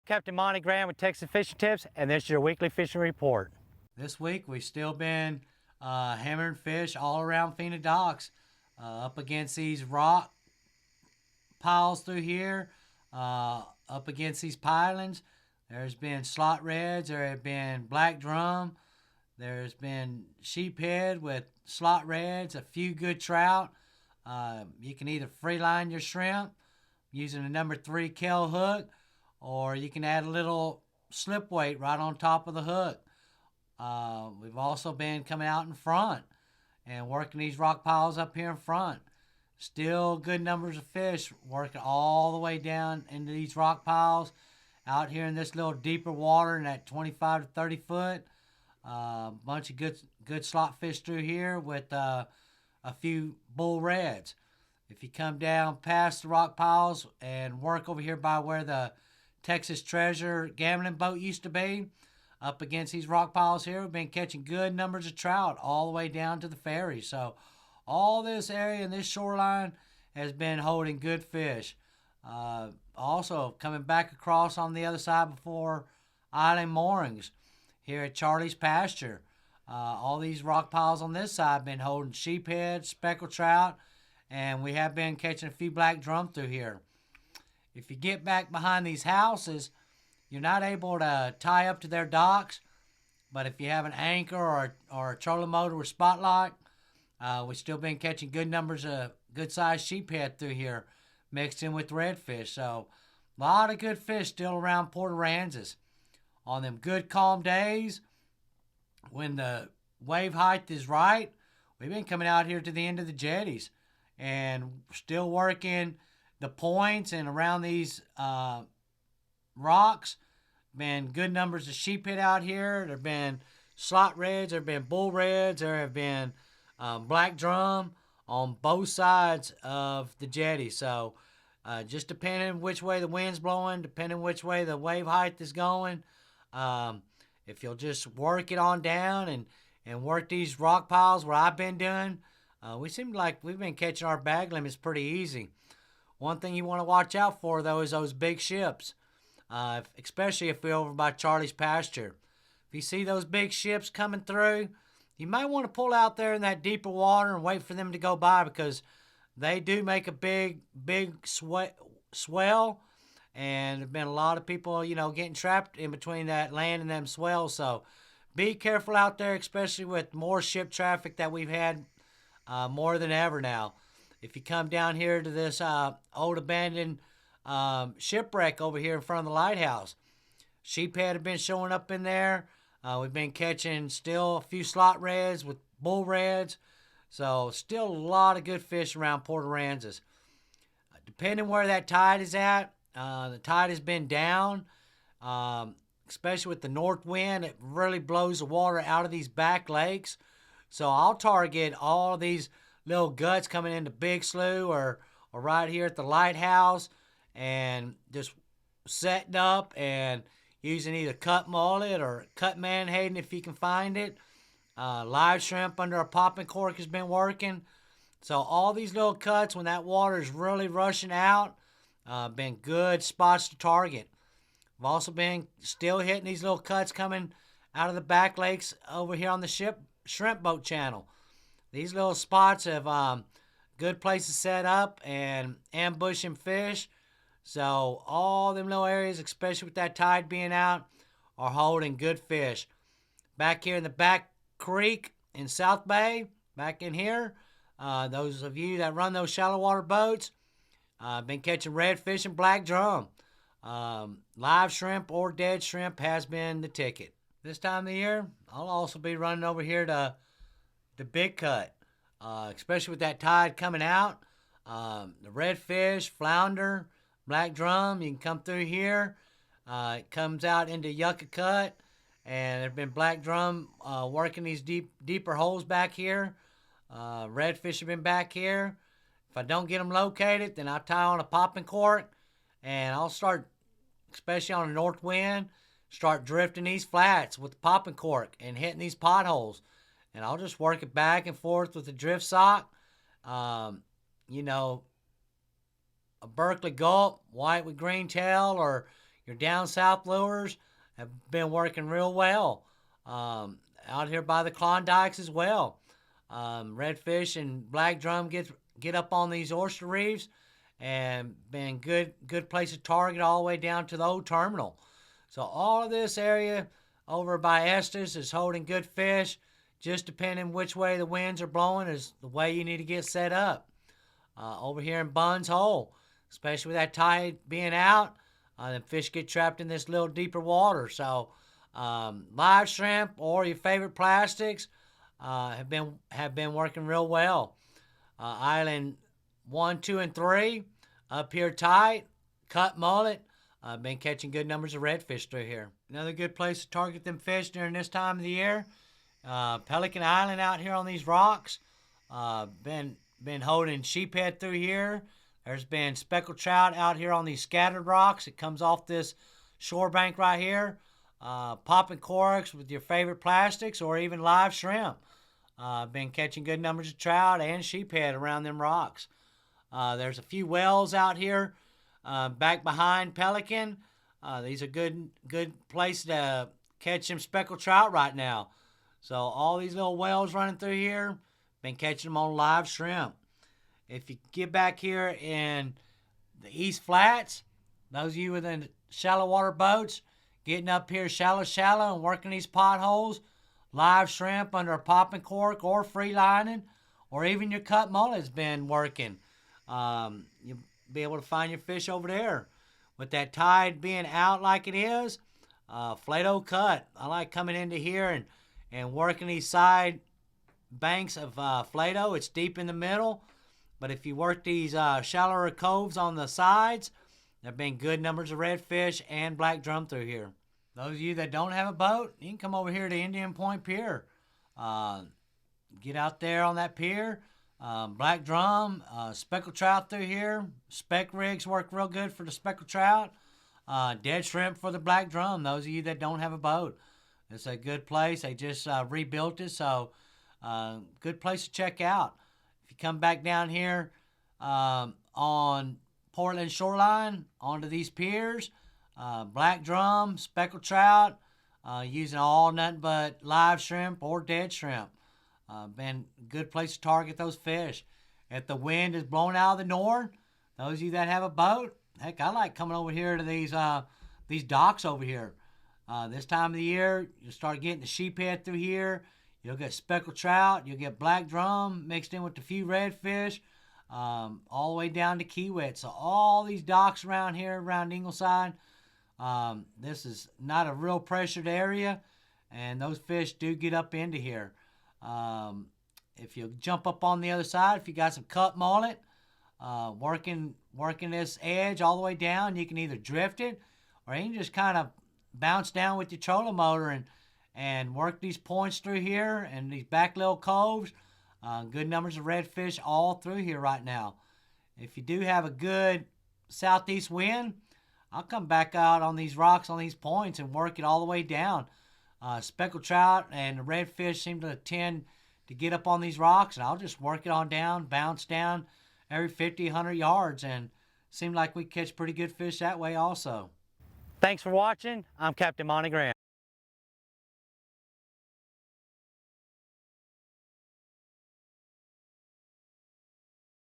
Captain Monte with Texas Fishing Tips, and this is your weekly fishing report. This week we've still been hammering fish all around Fena Docks, up against these rock piles through here, up against these pilings. There's been slot reds, there have been black drum, there's been sheephead with slot reds, a few good trout. You can either free line your shrimp using a number 3 Kell hook, or you can add a little slip weight right on top of the hook. We've also been coming out in front and working these rock piles up here in front. Still good numbers of fish working all the way down into these rock piles out here in this little deeper water in that 25 to 30 foot. Bunch of good slot fish through here with a few bull reds. If you come down past the rock piles and work over here by where the Texas Treasure gambling boat used to be, up against these rock piles here, we've been catching good numbers of trout all the way down to the ferry. So all this area and this shoreline has been holding good fish. Also coming back across on the other side before Island Moorings here at Charlie's Pasture. All these rock piles on this side have been holding sheephead, speckled trout, and we have been catching a few black drum through here. If you get back behind these houses, you're not able to tie up to their docks, but if you have an anchor or a trolling motor with spotlight, we've still been catching good numbers of good-sized sheephead through here, mixed in with redfish. So a lot of good fish still around Port Aransas. On them good calm days, when the wave height is right, we've been coming out here to the end of the jetties and still working the points and around these rocks. Been good numbers of sheephead out here. There have been slot reds, there have been bull reds, there have been black drum on both sides of the jetty. So just depending which way the wind's blowing, depending which way the wave height is going, if you'll just work it on down and work these rock piles where I've been doing, we seem like we've been catching our bag limits pretty easy. One thing you want to watch out for, though, is those big ships, especially if we're over by Charlie's Pasture. If you see those big ships coming through, you might want to pull out there in that deeper water and wait for them to go by, because they do make a big swell, and there have been a lot of people, getting trapped in between that land and them swells. So be careful out there, especially with more ship traffic that we've had more than ever now. If you come down here to this old abandoned shipwreck over here in front of the lighthouse, sheephead have been showing up in there. We've been catching still a few slot reds with bull reds. So still a lot of good fish around Port Aransas. Depending where that tide is at, the tide has been down, especially with the north wind. It really blows the water out of these back lakes. So I'll target all these little guts coming into Big Slough or right here at the lighthouse, and just setting up and using either cut mullet or cut menhaden if you can find it. Live shrimp under a popping cork has been working. So all these little cuts, when that water is really rushing out, been good spots to target. I've also been still hitting these little cuts coming out of the back lakes over here on the shrimp boat channel. These little spots have good places set up and ambushing fish. So all them little areas, especially with that tide being out, are holding good fish. Back here in the back creek in South Bay, back in here, those of you that run those shallow water boats, been catching redfish and black drum. Live shrimp or dead shrimp has been the ticket. This time of the year, I'll also be running over here to the big cut, especially with that tide coming out. The redfish, flounder, black drum, you can come through here. It comes out into Yucca Cut, and there have been black drum working these deeper holes back here. Redfish have been back here. If I don't get them located, then I'll tie on a popping cork, and I'll start, especially on a north wind, start drifting these flats with the popping cork and hitting these potholes. And I'll just work it back and forth with the drift sock. A Berkeley gulp, white with green tail, or Your down south lures have been working real well. Out here by the Klondikes as well. Redfish and black drum get up on these oyster reefs, and been good place to target all the way down to the old terminal. So all of this area over by Estes is holding good fish. Just depending which way the winds are blowing is the way you need to get set up. Over here in Bunn's Hole, especially with that tide being out, the fish get trapped in this little deeper water. So live shrimp or your favorite plastics have been working real well. Island 1, 2, and 3 up here tight, cut mullet. I've been catching good numbers of redfish through here. Another good place to target them fish during this time of the year. Pelican Island out here on these rocks. Been holding sheephead through here. There's been speckled trout out here on these scattered rocks. It comes off this shore bank right here. Popping corks with your favorite plastics or even live shrimp. Been catching good numbers of trout and sheephead around them rocks. There's a few wells out here back behind Pelican. These are good place to catch some speckled trout right now. So all these little wells running through here, been catching them on live shrimp. If you get back here in the East Flats, those of you with the shallow water boats, getting up here shallow and working these potholes, live shrimp under a popping cork or free lining, or even your cut mullet has been working. You'll be able to find your fish over there. With that tide being out like it is, Flato cut. I like coming into here and working these side banks of Flato. It's deep in the middle, but if you work these shallower coves on the sides, there have been good numbers of redfish and black drum through here. Those of you that don't have a boat, you can come over here to Indian Point Pier. Get out there on that pier. Black drum, speckled trout through here. Speck rigs work real good for the speckled trout. Dead shrimp for the black drum. Those of you that don't have a boat, it's a good place. They just rebuilt it, so good place to check out. If you come back down here on Portland shoreline onto these piers, black drum, speckled trout, using all nothing but live shrimp or dead shrimp. Been a good place to target those fish. If the wind is blowing out of the north, those of you that have a boat, heck, I like coming over here to these docks over here. This time of the year, you start getting the sheephead through here. You'll get speckled trout. You'll get black drum mixed in with a few redfish, all the way down to kiwit. So all these docks around here, around Ingleside, this is not a real pressured area, and those fish do get up into here. If you jump up on the other side, if you got some cut mullet, working this edge all the way down, you can either drift it, or you can just kind of bounce down with your trolling motor and work these points through here and these back little coves. Good numbers of redfish all through here right now. If you do have a good southeast wind, I'll come back out on these rocks on these points and work it all the way down. Speckled trout and the redfish seem to tend to get up on these rocks, and I'll just work it on down, bounce down every 50, 100 yards, and seem like we catch pretty good fish that way also. Thanks for watching. I'm Captain Monte.